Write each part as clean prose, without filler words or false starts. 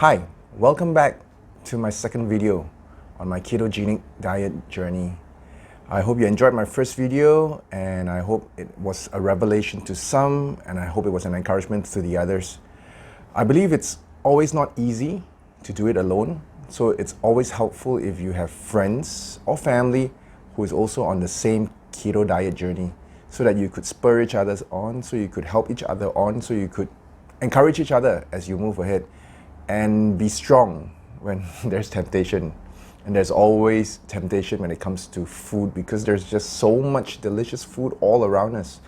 Hi, welcome back to my second video on my ketogenic diet journey. I hope you enjoyed my first video, and I hope it was a revelation to some, and I hope it was an encouragement to the others. I believe it's always not easy to do it alone, so it's always helpful if you have friends or family who is also on the same keto diet journey, so that you could spur each other on, so you could help each other on, so you could encourage each other as you move ahead and be strong when there's temptation. And there's always temptation when it comes to food, because there's just so much delicious food all around us.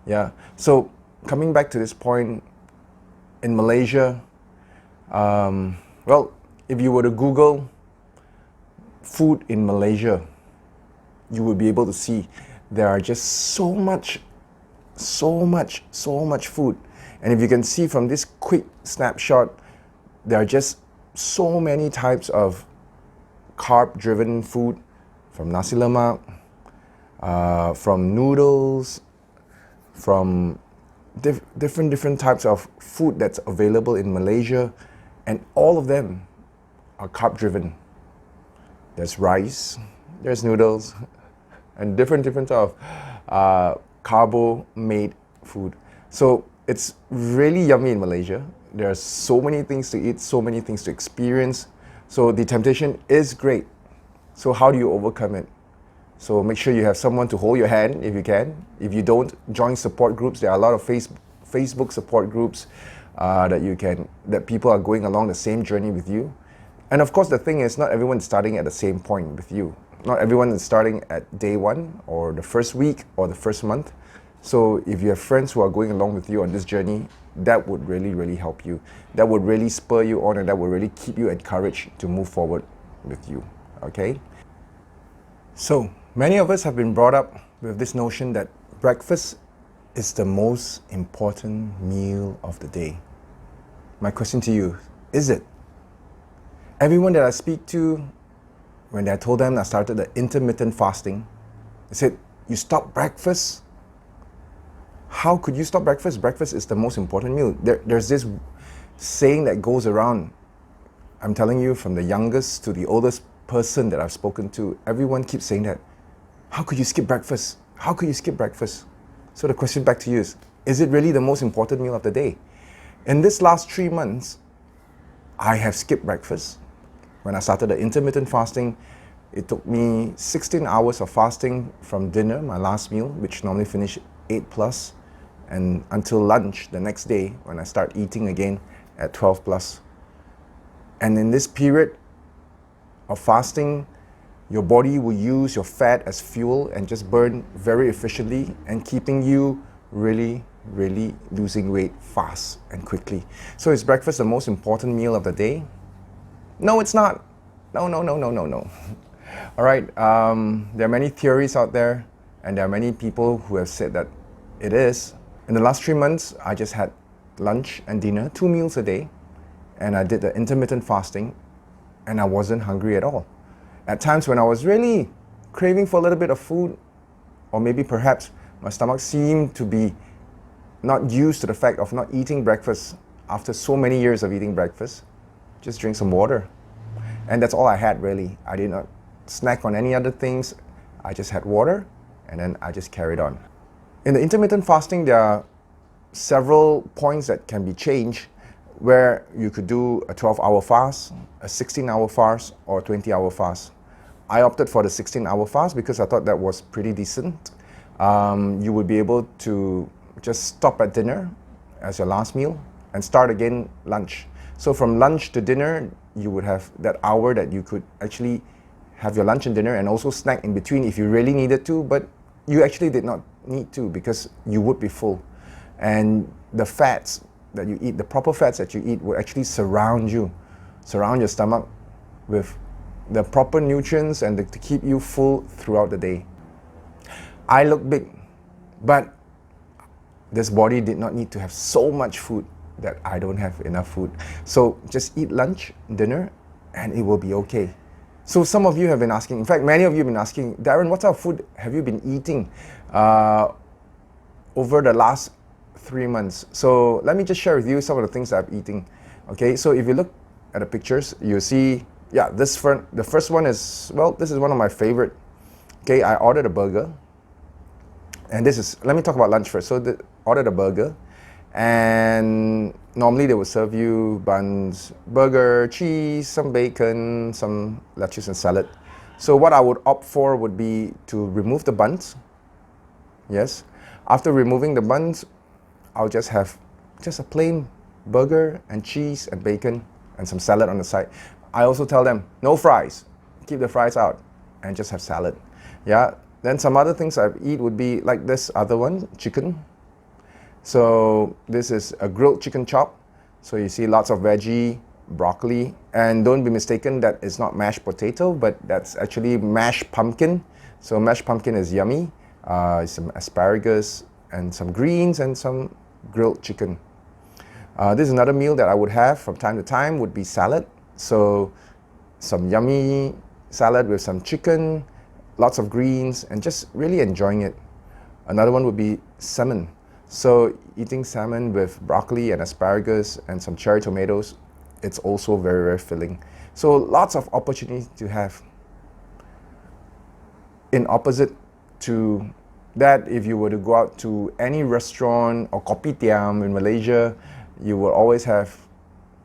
Yeah. So coming back to this point, in Malaysia, well, if you were to Google food in Malaysia, you will be able to see there are just so much food. And if you can see from this quick snapshot, there are just so many types of carb-driven food, from nasi lemak, from noodles, from different types of food that's available in Malaysia, and all of them are carb-driven. There's rice, there's noodles, and different types of carbo-made food. So it's really yummy in Malaysia. There are so many things to eat, so many things to experience. So the temptation is great. So how do you overcome it? So make sure you have someone to hold your hand if you can. If you don't, join support groups. There are a lot of Facebook support groups that people are going along the same journey with you. And of course, the thing is, not everyone is starting at the same point with you. Not everyone is starting at day one or the first week or the first month. So if you have friends who are going along with you on this journey, that would really help you. That would really spur you on, and that would really keep you encouraged to move forward with you, okay? So many of us have been brought up with this notion that breakfast is the most important meal of the day. My question to you, is it? Everyone that I speak to, when I told them I started the intermittent fasting, they said, you stop breakfast? How could you stop breakfast? Breakfast is the most important meal. There's this saying that goes around. I'm telling you, from the youngest to the oldest person that I've spoken to, everyone keeps saying that. How could you skip breakfast? How could you skip breakfast? So the question back to you is it really the most important meal of the day? In this last 3 months, I have skipped breakfast. When I started the intermittent fasting, it took me 16 hours of fasting from dinner, my last meal, which normally finished 8+, and until lunch the next day, when I start eating again at 12+. And in this period of fasting, your body will use your fat as fuel and just burn very efficiently, and keeping you really losing weight fast and quickly. So is breakfast the most important meal of the day? No, it's not. No. All right, there are many theories out there, and there are many people who have said that it is. In the last 3 months, I just had lunch and dinner, 2 meals a day, and I did the intermittent fasting, and I wasn't hungry at all. At times when I was really craving for a little bit of food, or maybe perhaps my stomach seemed to be not used to the fact of not eating breakfast after so many years of eating breakfast, just drink some water. And that's all I had, really. I did not snack on any other things. I just had water, and then I just carried on. In the intermittent fasting, there are several points that can be changed, where you could do a 12-hour fast, a 16-hour fast, or a 20-hour fast. I opted for the 16-hour fast because I thought that was pretty decent. You would be able to just stop at dinner as your last meal and start again lunch. So from lunch to dinner, you would have that hour that you could actually have your lunch and dinner, and also snack in between if you really needed to, but you actually did not need to, because you would be full. And the fats that you eat, the proper fats that you eat, will actually surround your stomach with the proper nutrients and to keep you full throughout the day. I look big, but this body did not need to have so much food that I don't have enough food. So just eat lunch, dinner, and it will be okay. So some of you have been asking, in fact, many of you have been asking, Darren, what type of food have you been eating over the last 3 months? So let me just share with you some of the things that I'm eating. Okay, so if you look at the pictures, you see, yeah, the first one is, well, this is one of my favorite. Okay, I ordered a burger. And let me talk about lunch first. So ordered a burger, and normally they would serve you buns, burger, cheese, some bacon, some lettuce and salad. So what I would opt for would be to remove the buns. Yes. After removing the buns, I'll just have just a plain burger and cheese and bacon and some salad on the side. I also tell them, no fries, keep the fries out, and just have salad. Yeah. Then some other things I eat would be like this other one, chicken. So this is a grilled chicken chop. So you see lots of veggie, broccoli, and don't be mistaken, that is not mashed potato, but that's actually mashed pumpkin. So mashed pumpkin is yummy. Some asparagus and some greens and some grilled chicken. This is another meal that I would have from time to time would be salad. So some yummy salad with some chicken, lots of greens, and just really enjoying it. Another one would be salmon. So eating salmon with broccoli and asparagus and some cherry tomatoes, it's also very, very filling. So lots of opportunity to have. In opposite to that, if you were to go out to any restaurant or kopitiam in Malaysia, you will always have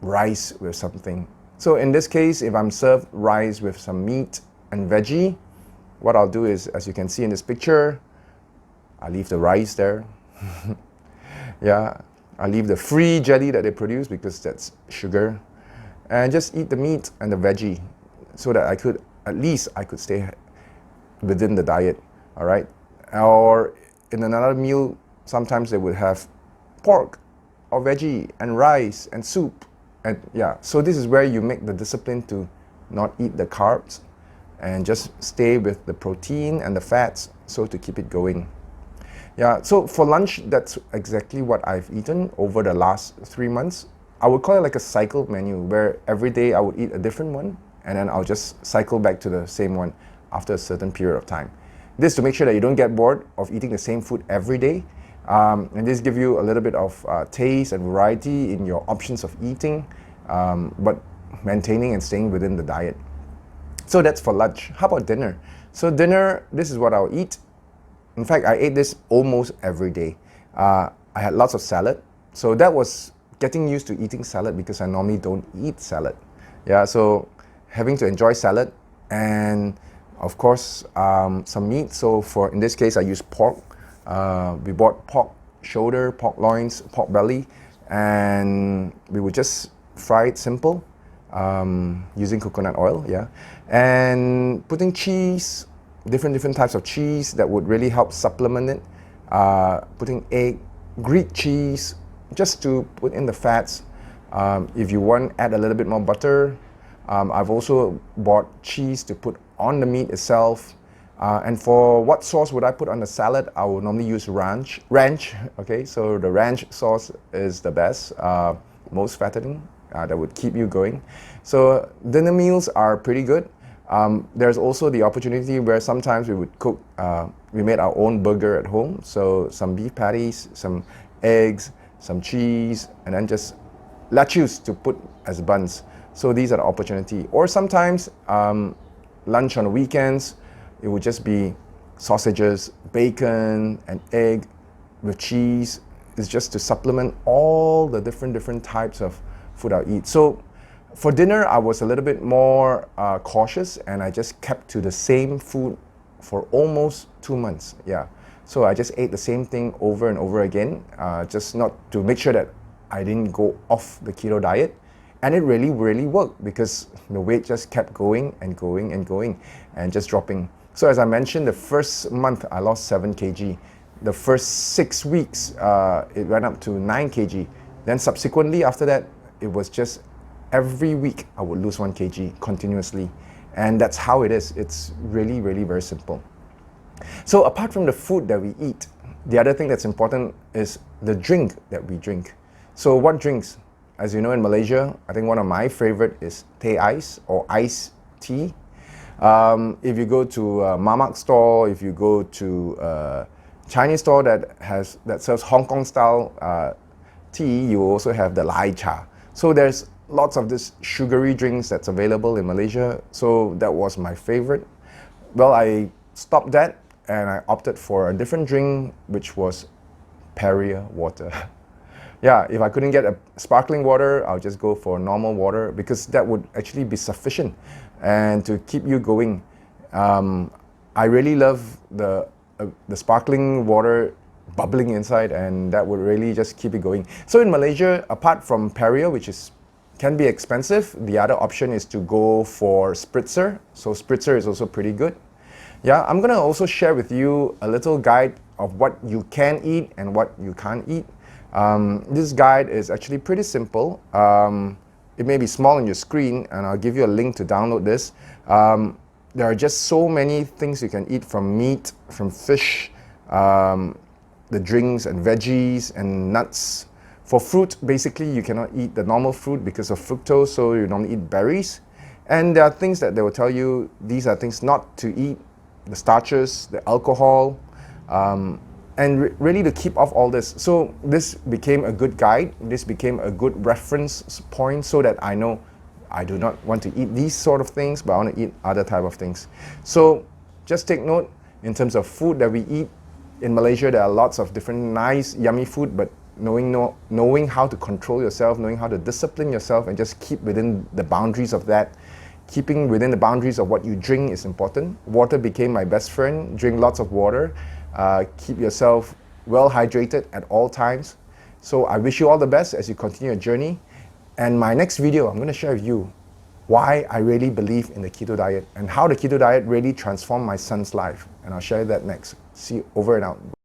rice with something. So in this case, if I'm served rice with some meat and veggie, what I'll do is, as you can see in this picture, I leave the rice there. Yeah, I leave the free jelly that they produce because that's sugar, and just eat the meat and the veggie, so that at least I could stay within the diet. All right. Or in another meal, sometimes they would have pork or veggie and rice and soup, and yeah. So this is where you make the discipline to not eat the carbs and just stay with the protein and the fats, so to keep it going. Yeah, so for lunch, that's exactly what I've eaten over the last 3 months. I would call it like a cycle menu, where every day I would eat a different one, and then I'll just cycle back to the same one after a certain period of time. This to make sure that you don't get bored of eating the same food every day. And this gives you a little bit of taste and variety in your options of eating, but maintaining and staying within the diet. So that's for lunch. How about dinner? So dinner, this is what I'll eat. In fact, I ate this almost every day. I had lots of salad. So that was getting used to eating salad because I normally don't eat salad. Yeah, so having to enjoy salad, and of course some meat. So in this case, I use pork. We bought pork shoulder, pork loins, pork belly, and we would just fry it simple using coconut oil. Yeah, and putting cheese, different types of cheese that would really help supplement it. Putting egg, Greek cheese, just to put in the fats. If you want, add a little bit more butter. I've also bought cheese to put on the meat itself. And for what sauce would I put on the salad? I would normally use ranch. Okay, so the ranch sauce is the best, most fattening, that would keep you going. So dinner meals are pretty good. There's also the opportunity where sometimes we would cook, we made our own burger at home. So some beef patties, some eggs, some cheese, and then just lettuce to put as buns. So these are the opportunity. Or sometimes lunch on the weekends, it would just be sausages, bacon, and egg with cheese. It's just to supplement all the different types of food I eat. So for dinner, I was a little bit more cautious, and I just kept to the same food for almost 2 months. Yeah, so I just ate the same thing over and over again, just not to make sure that I didn't go off the keto diet. And it really worked, because the weight just kept going and going and going and just dropping. So as I mentioned, the first month I lost 7 kg. The first 6 weeks, it went up to 9 kg. Then subsequently after that, it was just every week I would lose 1 kg continuously. And that's how it is. It's really very simple. So apart from the food that we eat, the other thing that's important is the drink that we drink. So what drinks? As you know, in Malaysia, I think one of my favorite is teh ice or iced tea. If you go to a mamak store, if you go to a Chinese store that serves Hong Kong style tea, you also have the lai cha. So there's lots of this sugary drinks that's available in Malaysia. So that was my favorite. Well, I stopped that and I opted for a different drink, which was Perrier water. Yeah, if I couldn't get a sparkling water, I'll just go for normal water because that would actually be sufficient and to keep you going. I really love the sparkling water bubbling inside, and that would really just keep it going. So in Malaysia, apart from Perrier, which can be expensive, the other option is to go for spritzer. So spritzer is also pretty good. Yeah, I'm gonna also share with you a little guide of what you can eat and what you can't eat. This guide is actually pretty simple. It may be small on your screen, and I'll give you a link to download this. There are just so many things you can eat, from meat, from fish, the drinks and veggies and nuts. For fruit, basically you cannot eat the normal fruit because of fructose, so you normally eat berries. And there are things that they will tell you, these are things not to eat, the starches, the alcohol, and really to keep off all this. So this became a good guide, this became a good reference point so that I know I do not want to eat these sort of things, but I want to eat other type of things. So just take note, in terms of food that we eat in Malaysia, there are lots of different nice, yummy food, but knowing how to control yourself, knowing how to discipline yourself and just keep within the boundaries of that. Keeping within the boundaries of what you drink is important. Water became my best friend. Drink lots of water. Keep yourself well hydrated at all times. So I wish you all the best as you continue your journey. And my next video, I'm going to share with you why I really believe in the keto diet and how the keto diet really transformed my son's life. And I'll share that next. See you, over and out.